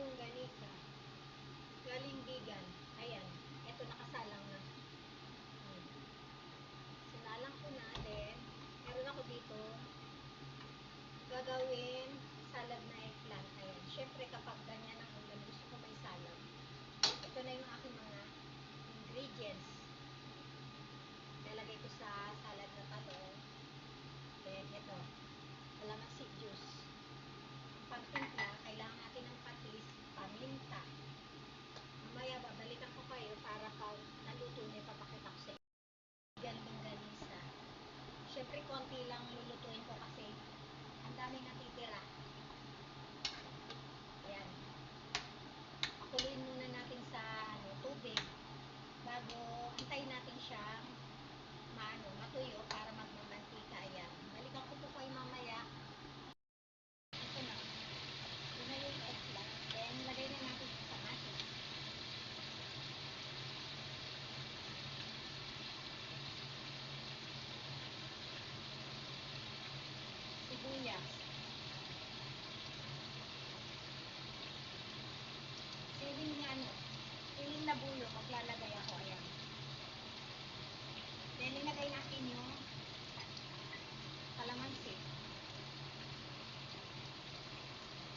longganisa. Galing vegan. Ayan. Ito nakasalang na. Sinalang ko na. Then, meron ako dito gagawin salad na eggplant. Ayan. Siyempre, kapag ganyan ang ulam, gusto ko may salad. Ito na yung aking mga ingredients. Lalagay ko sa salad na talong. Then, ito. Calamansi juice. Pagtimpla, kailangan natin ng patis, paminta. Mamaya, babalikan ko kayo para pag naluto na ipapakita ko sa inyo. Gandong ganisa. Siyempre, konti lang lulutuin ko kasi ang daming natitira. Ayan. Pakuluin muna natin sa tubig bago antayin natin siyang matuyo para magmamantika. Ayan. Balikan ko po kayo mamaya. Ito na. Ito na yung eggplant. Then, lagay na natin sa kamatis. Sibuyas. Siling na bulo, maglalagay ako. Ayan. Then, ilagay natin yung kalamansi.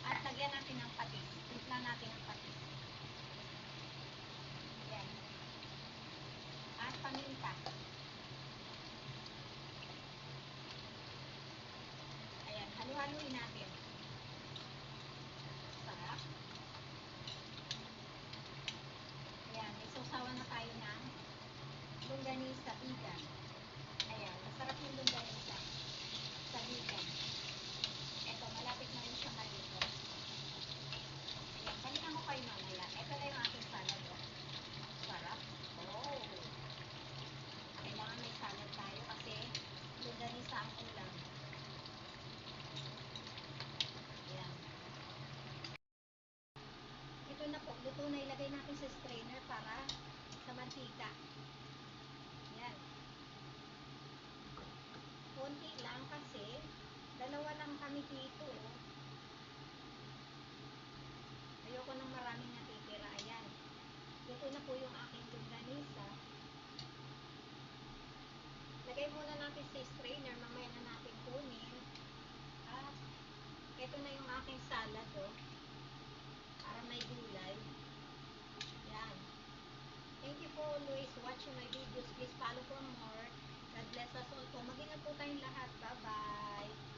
At lagyan natin ng patis. Timpla natin ng patis. Ayan. At paminta. Ayan. Halu-haluin natin. Sarap. Ayan. May sausawan na tayo ng longganisa vegan. Ayan. Masarap yung longganisa sa vegan. Ito. Malapit na rin siya malito. Ayan. Balikan ko kayo mamaya. Ito na yung aking salad. Sarap. Oh. Kailangan may salad tayo kasi longganisa ang ulam. Ayan. Ito na po. Luto na. Ilagay natin sa strainer para sa mantika. Ayan. Konti lang kasi dalawa lang kami dito. Ayoko ng maraming natitira. Ayan. Luto na po yung aking longganisa. Lagay muna natin sa strainer. Mamaya na natin kunin. At ito na yung aking salad. Para may gulay. Ayan. Thank you for always watching my videos. Please follow for more. God bless us all po. Mag-ingat po tayong lahat. Bye-bye.